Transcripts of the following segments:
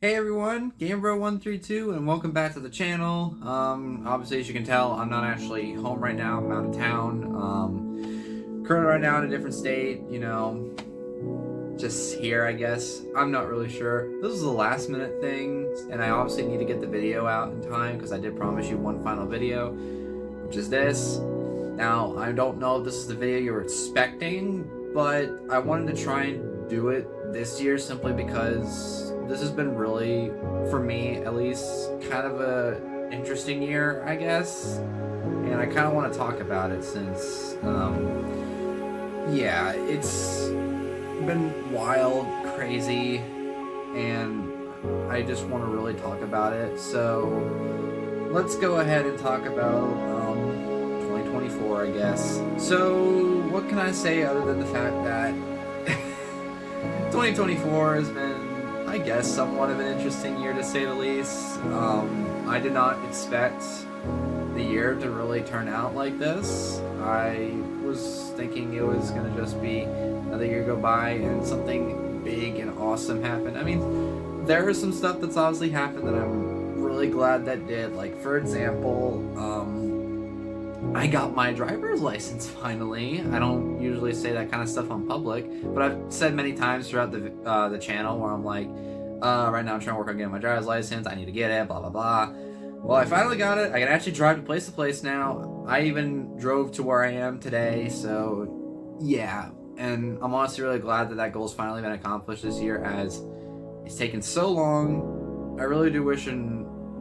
Hey everyone, GameBro132 and welcome back to the channel. Obviously as you can tell, I'm not actually home right now, I'm out of town. Currently right now in a different state, just here I guess. I'm not really sure. This was a last minute thing and I obviously need to get the video out in time because I did promise you one final video, which is this. Now, I don't know if this is the video you were expecting, but I wanted to try and do it this year simply because this has been really, for me at least, kind of a interesting year, I guess. And I kind of want to talk about it since, yeah, it's been wild, crazy, and I just want to really talk about it. So let's go ahead and talk about 2024, I guess. So what can I say other than the fact that 2024 has been, I guess, somewhat of an interesting year to say the least. I did not expect the year to really turn out like this. I was thinking it was going to just be another year go by and something big and awesome happened. I mean, there is some stuff that's obviously happened that I'm really glad that did. Like, for example, I got my driver's license finally. I don't usually say that kind of stuff on public, but I've said many times throughout the channel where I'm like, right now I'm trying to work on getting my driver's license. I need to get it, blah, blah, blah. Well, I finally got it. I can actually drive to place to place now. I even drove to where I am today, so yeah. And I'm honestly really glad that that goal's finally been accomplished this year, as it's taken so long. I really do wish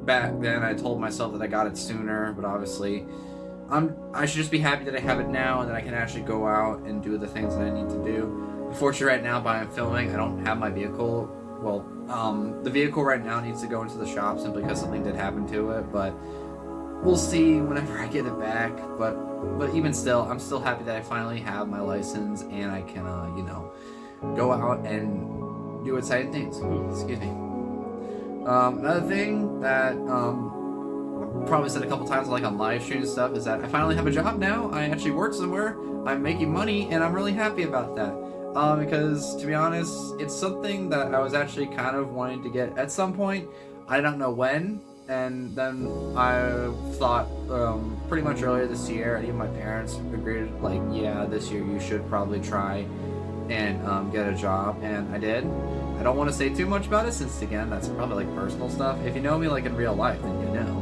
back then I told myself that I got it sooner, but obviously I should just be happy that I have it now and that I can actually go out and do the things that I need to do. Unfortunately, right now, while I'm filming, I don't have my vehicle. Well, the vehicle right now needs to go into the shop simply because something did happen to it, but we'll see whenever I get it back. But even still, I'm still happy that I finally have my license and I can, go out and do exciting things. Excuse me. Another thing that, probably said a couple times like on live stream and stuff is that I finally have a job now. I actually work somewhere, I'm making money, and I'm really happy about that, because to be honest, it's something that I was actually kind of wanting to get at some point. I don't know when, and then I thought pretty much earlier this year, and even my parents agreed, like, yeah, this year you should probably try and get a job, and I did. I don't want to say too much about it since, again, that's probably like personal stuff. If you know me like in real life, then you know.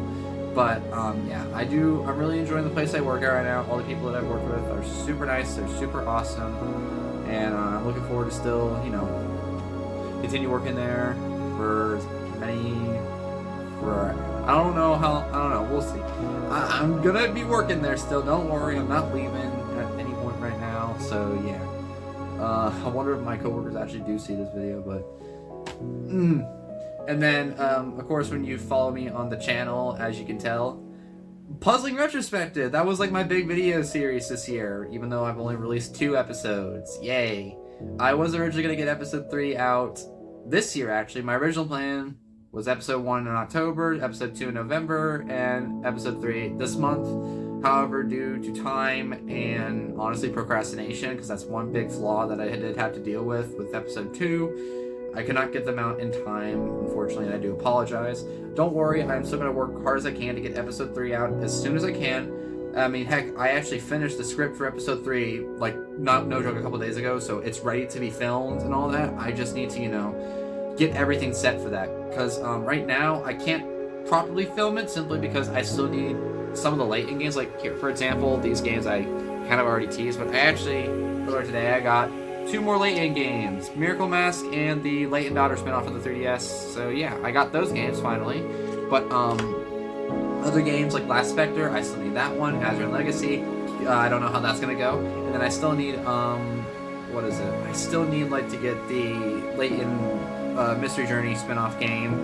But, yeah, I'm really enjoying the place I work at right now. All the people that I've worked with are super nice, they're super awesome, and I'm looking forward to still, continue working there for I don't know, we'll see. I'm gonna be working there still, don't worry, I'm not leaving at any point right now, so yeah. I wonder if my coworkers actually do see this video, but, And then, of course, when you follow me on the channel, as you can tell, Puzzling Retrospective, that was like my big video series this year, even though I've only released 2 episodes. Yay. I was originally going to get episode 3 out this year, actually. My original plan was episode 1 in October, episode 2 in November, and episode 3 this month. However, due to time and, honestly, procrastination, because that's one big flaw that I did have to deal with episode 2, I could not get them out in time, unfortunately, and I do apologize. Don't worry, I'm still going to work hard as I can to get episode 3 out as soon as I can. I mean, heck, I actually finished the script for episode 3, like, no joke, a couple days ago, so it's ready to be filmed and all that. I just need to, get everything set for that, because right now, I can't properly film it simply because I still need some of the late-in games. Like, here, for example, these games I kind of already teased, but I actually, earlier today, I got 2 more late-in games, Miracle Mask and the Layton Daughter spinoff of the 3DS. So yeah, I got those games finally. But other games like Last Spectre, I still need that one. Azure Legacy, I don't know how that's gonna go. And then I still need what is it? I still need like to get the Layton Mystery Journey spinoff game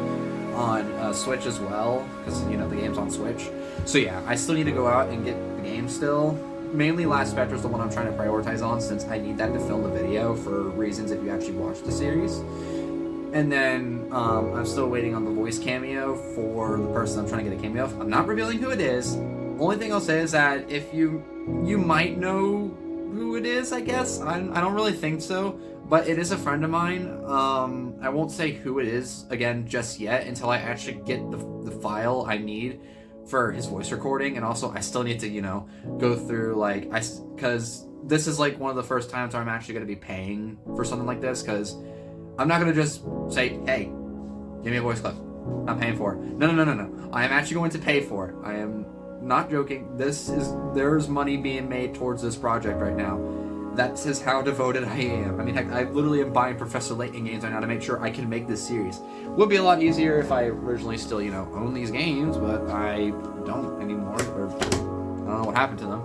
on Switch as well, because the game's on Switch. So yeah, I still need to go out and get the game still. Mainly Last Spectre is the one I'm trying to prioritize on, since I need that to film the video for reasons if you actually watch the series. And then I'm still waiting on the voice cameo for the person I'm trying to get a cameo of. I'm not revealing who it is. Only thing I'll say is that if you might know who it is, I guess. I don't really think so, but it is a friend of mine. I won't say who it is again just yet until I actually get the file I need for his voice recording, and also I still need to, you know, go through like because this is like one of the first times where I'm actually going to be paying for something like this, because I'm not going to just say, hey, give me a voice clip. I'm paying for it. No. I am actually going to pay for it. I am not joking. There's money being made towards this project right now. That is how devoted I am. I mean, heck, I literally am buying Professor Layton games right now to make sure I can make this series. Would be a lot easier if I originally still, you know, own these games, but I don't anymore, or I don't know what happened to them.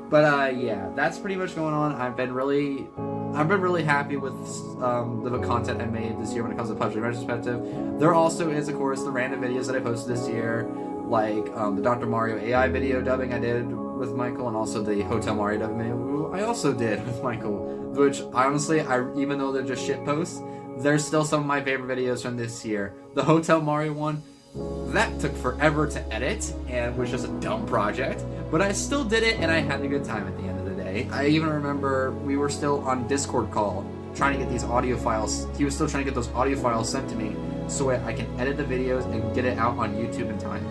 But yeah, that's pretty much going on. I've been really happy with the content I made this year when it comes to PUBG retrospective. There also is, of course, the random videos that I posted this year, like the Dr. Mario AI video dubbing I did with Michael, and also the Hotel Mario dubbing video I also did with Michael, which honestly, even though they're just shit posts, they're still some of my favorite videos from this year. The Hotel Mario one, that took forever to edit and was just a dumb project, but I still did it and I had a good time at the end of the day. I even remember we were still on Discord call trying to get these audio files. He was still trying to get those audio files sent to me so I can edit the videos and get it out on YouTube in time.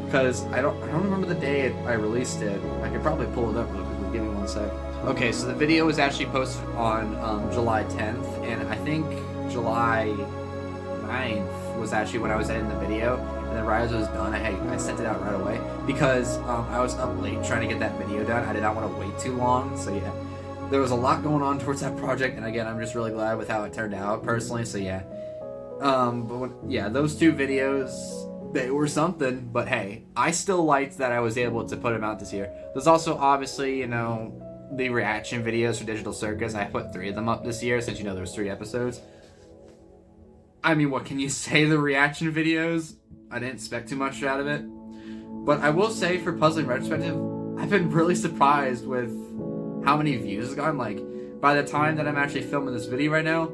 Because I don't remember the day I released it. I could probably pull it up real quickly. Give me one sec. Okay, so the video was actually posted on July 10th, and I think July 9th was actually when I was editing the video. And then right as it was done, I sent it out right away because I was up late trying to get that video done. I did not want to wait too long, so yeah. There was a lot going on towards that project, and again, I'm just really glad with how it turned out personally. So yeah, those two videos, they were something. But hey, I still liked that I was able to put them out this year. There's also obviously, you know, the reaction videos for Digital Circus. I put 3 of them up this year since, you know, there was 3 episodes. I mean, what can you say? The reaction videos, I didn't expect too much out of it. But I will say for Puzzling Retrospective, I've been really surprised with how many views it's gotten. Like, by the time that I'm actually filming this video right now,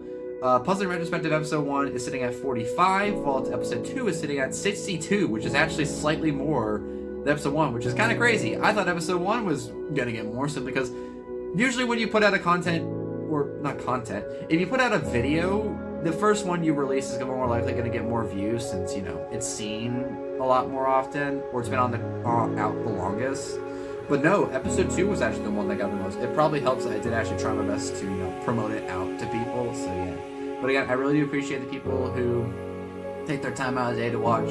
Puzzling Retrospective Episode 1 is sitting at 45, while Episode 2 is sitting at 62, which is actually slightly more than Episode 1, which is kind of crazy. I thought Episode 1 was going to get more, simply because usually when you put out a if you put out a video, the first one you release is more likely going to get more views since, you know, it's seen a lot more often, or it's been on out the longest. But no, Episode 2 was actually the one that got the most. It probably helps that I did actually try my best to, you know, promote it out to people, so yeah. But again, I really do appreciate the people who take their time out of the day to watch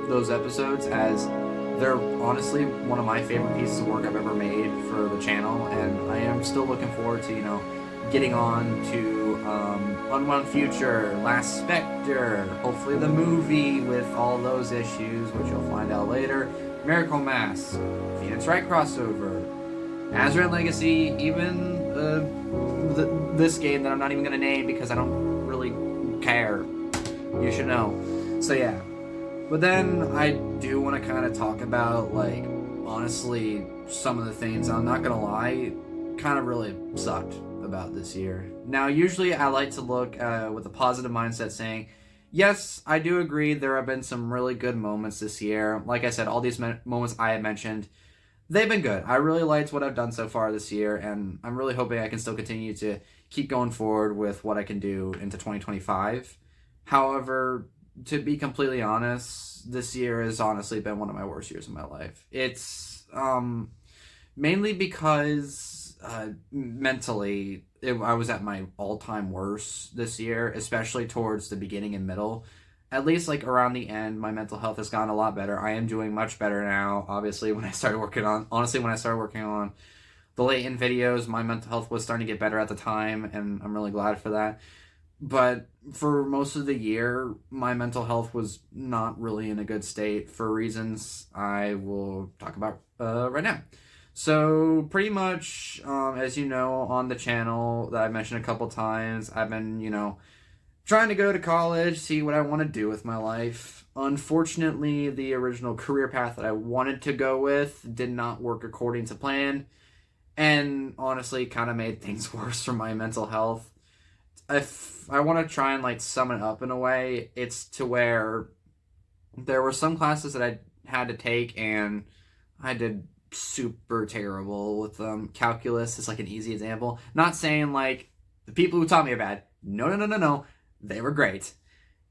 those episodes, as they're honestly one of my favorite pieces of work I've ever made for the channel, and I am still looking forward to, you know, getting on to Unwound Future, Last Spectre, hopefully the movie with all those issues, which you'll find out later, Miracle Mask, Phoenix Wright crossover, Azran Legacy, even this game that I'm not even going to name because I don't really care. You should know. So yeah. But then I do want to kind of talk about, like, honestly, some of the things, I'm not going to lie, kind of really sucked about this year. Now, usually I like to look with a positive mindset, saying, yes, I do agree there have been some really good moments this year. Like I said, all these moments I had mentioned, they've been good. I really liked what I've done so far this year, and I'm really hoping I can still continue to keep going forward with what I can do into 2025. However, to be completely honest, this year has honestly been one of my worst years of my life. It's mainly because mentally, I was at my all-time worst this year, especially towards the beginning and middle. At least, like, around the end, my mental health has gotten a lot better. I am doing much better now. Obviously, when I started working on the Layton videos, my mental health was starting to get better at the time, and I'm really glad for that. But for most of the year, my mental health was not really in a good state for reasons I will talk about right now. So pretty much, as you know, on the channel that I mentioned a couple times, I've been, you know, trying to go to college, see what I want to do with my life. Unfortunately, the original career path that I wanted to go with did not work according to plan, and honestly kind of made things worse for my mental health. If I want to try and, like, sum it up in a way, it's to where there were some classes that I had to take and I did super terrible with them. Calculus is, like, an easy example. Not saying, like, The people who taught me are bad. No, no, no, no, no. They were great.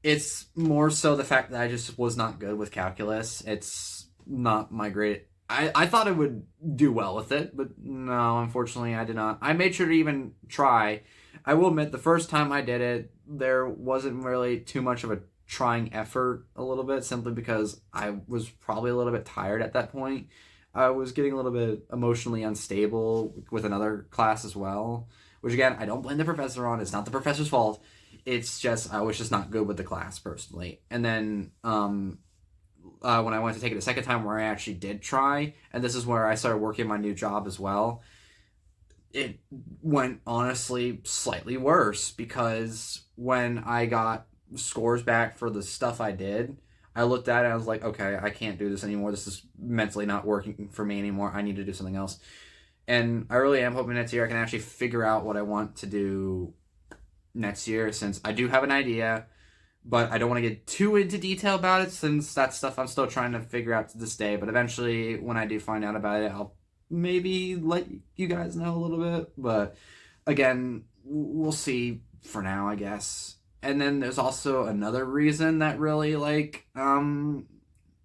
It's more so the fact that I just was not good with calculus. It's not my great. I thought I would do well with it, but no, unfortunately, I did not. I made sure to even try. I will admit, the first time I did it, there wasn't really too much of a trying effort a little bit, simply because I was probably a little bit tired at that point. I was getting a little bit emotionally unstable with another class as well, which again, I don't blame the professor on. It's not the professor's fault. It's just, I was just not good with the class personally. And then, when I went to take it a second time, where I actually did try, and this is where I started working my new job as well, it went honestly slightly worse, because when I got scores back for the stuff I did, I looked at it and I was like, okay, I can't do this anymore. This is mentally not working for me anymore. I need to do something else. And I really am hoping next year I can actually figure out what I want to do next year, since I do have an idea, but I don't want to get too into detail about it, since that's stuff I'm still trying to figure out to this day. But eventually, when I do find out about it, I'll maybe let you guys know a little bit. But again, we'll see for now, I guess. And then there's also another reason that really,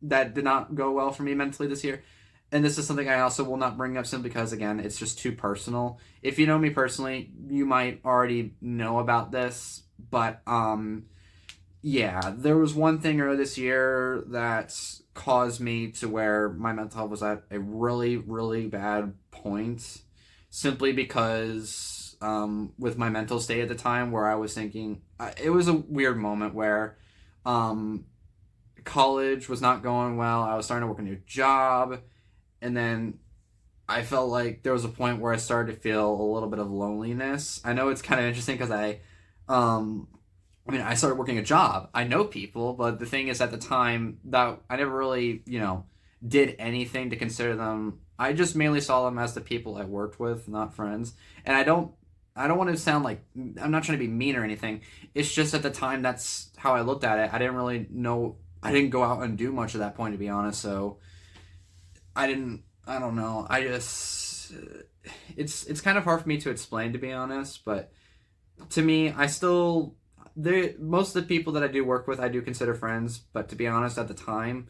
that did not go well for me mentally this year. And this is something I also will not bring up, simply because, again, it's just too personal. If you know me personally, you might already know about this. But, yeah, there was one thing earlier this year that caused me to where my mental health was at a really, really bad point. Simply because, with my mental state at the time, where I was thinking, it was a weird moment where, college was not going well. I was starting to work a new job. And then I felt like there was a point where I started to feel a little bit of loneliness. I know it's kind of interesting, because I started working a job. I know people, but the thing is, at the time, that I never really, did anything to consider them. I just mainly saw them as the people I worked with, not friends. And I don't want to sound like, I'm not trying to be mean or anything. It's just at the time, that's how I looked at it. I didn't really know, I didn't go out and do much at that point, to be honest. So I don't know. It's kind of hard for me to explain, to be honest, but to me, most of the people that I do work with, I do consider friends, but to be honest, at the time,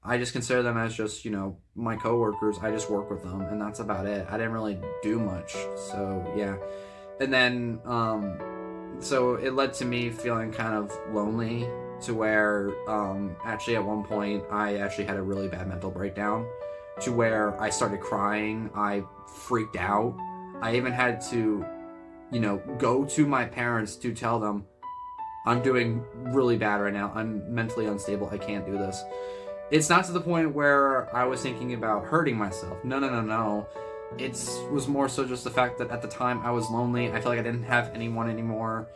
I just consider them as just, my coworkers. I just work with them, and that's about it. I didn't really do much. So, yeah. And then, so it led to me feeling kind of lonely, to where, actually at one point, I actually had a really bad mental breakdown, to where I started crying. I freaked out. I even had to, go to my parents to tell them, I'm doing really bad right now. I'm mentally unstable. I can't do this. It's not to the point where I was thinking about hurting myself. No, no, no, no. It was more so just the fact that at the time I was lonely. I felt like I didn't have anyone anymore.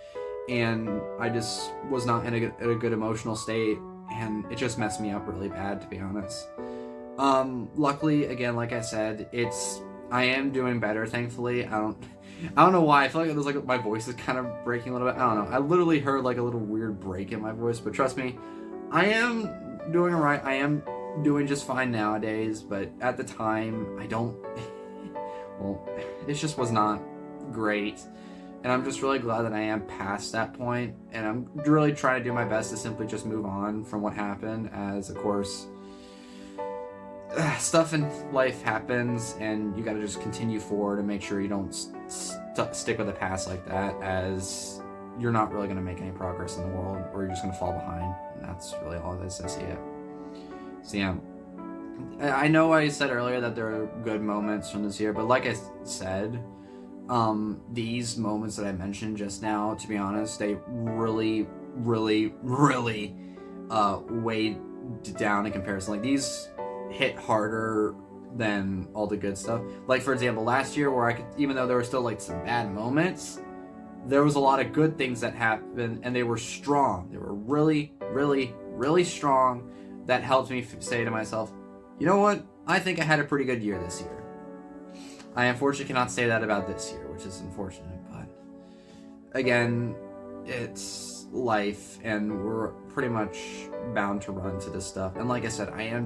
And I just was not in a good emotional state. And it just messed me up really bad, to be honest. Luckily, again, like I said, I am doing better, thankfully. I don't know why. I feel like there's my voice is kind of breaking a little bit. I don't know. I literally heard a little weird break in my voice, but trust me, I am doing alright. I am doing just fine nowadays, but at the time, well, it just was not great. And I'm just really glad that I am past that point, and I'm really trying to do my best to simply just move on from what happened, as, of course, stuff in life happens, and you gotta just continue forward and make sure you don't stick with the past like that, as you're not really gonna make any progress in the world, or you're just gonna fall behind. And that's really all it is. I see it. So yeah, I know I said earlier that there are good moments from this year, but like I said, these moments that I mentioned just now, to be honest, they really, really, really weighed down in comparison. These hit harder than all the good stuff. For example, last year, where even though there were still some bad moments, there was a lot of good things that happened, and they were strong. They were really, really, really strong. That helped me say to myself, you know what? I think I had a pretty good year this year. I unfortunately cannot say that about this year, which is unfortunate, but again, it's life, and we're pretty much bound to run into this stuff. And like I said, I am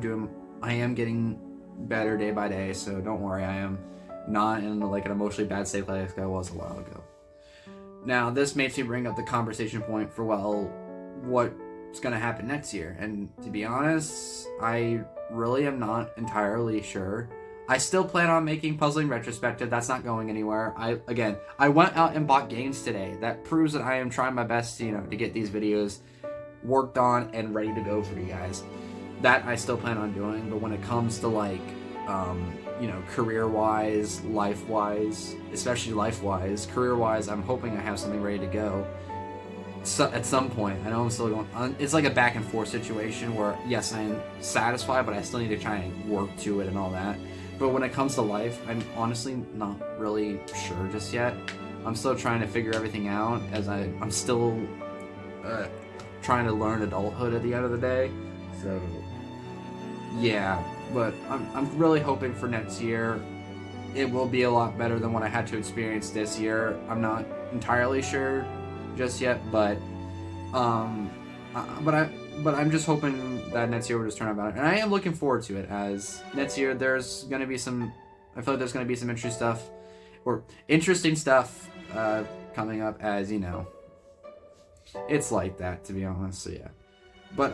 getting better day by day, so don't worry. I am not in an emotionally bad state like I was a while ago. Now, this makes me bring up the conversation point for, well, what's going to happen next year? And to be honest, I really am not entirely sure. I still plan on making Puzzling Retrospective. That's not going anywhere. I went out and bought games today. That proves that I am trying my best, to get these videos worked on and ready to go for you guys. That I still plan on doing, but when it comes to career-wise, life-wise, especially life-wise, career-wise, I'm hoping I have something ready to go. So at some point, I know I'm still going on. It's like a back and forth situation where, yes, I am satisfied, but I still need to try and work to it and all that. But when it comes to life, I'm honestly not really sure just yet. I'm still trying to figure everything out as I'm still trying to learn adulthood at the end of the day. So, yeah. But I'm really hoping for next year it will be a lot better than what I had to experience this year. I'm not entirely sure just yet, but I'm just hoping that next year will just turn out better. And I am looking forward to it, as next year there's going to be I feel like there's going to be some interesting stuff coming up, as it's like that, to be honest. So yeah. But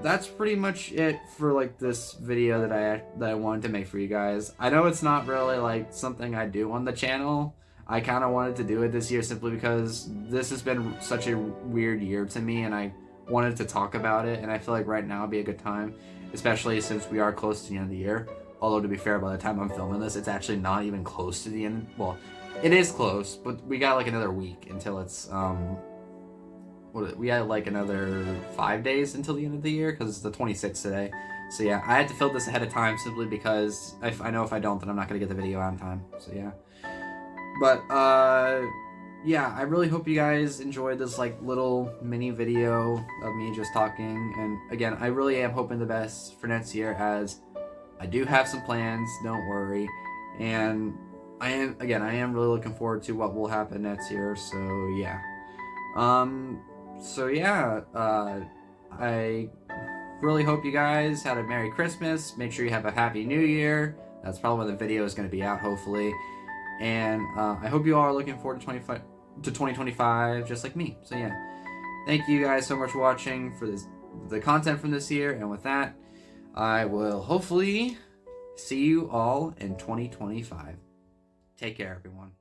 that's pretty much it for this video that I wanted to make for you guys. I know it's not really something I do on the channel. I kind of wanted to do it this year simply because this has been such a weird year to me, and I wanted to talk about it, and I feel like right now would be a good time, especially since we are close to the end of the year. Although, to be fair, by the time I'm filming this, it's actually not even close to the end. Well, it is close, but we got another week until it's we had another 5 days until the end of the year, because it's the 26th today. So yeah, I had to fill this ahead of time simply because I know if I don't, then I'm not going to get the video out in time. So yeah. But yeah, I really hope you guys enjoyed this little mini video of me just talking. And again, I really am hoping the best for next year, as I do have some plans, don't worry. And I am really looking forward to what will happen next year. So yeah. I really hope you guys had a Merry Christmas. Make sure you have a Happy New Year. That's probably when the video is going to be out, hopefully. And I hope you all are looking forward to 2025, just like me. So yeah, thank you guys so much for watching for the content from this year. And with that, I will hopefully see you all in 2025. Take care, everyone.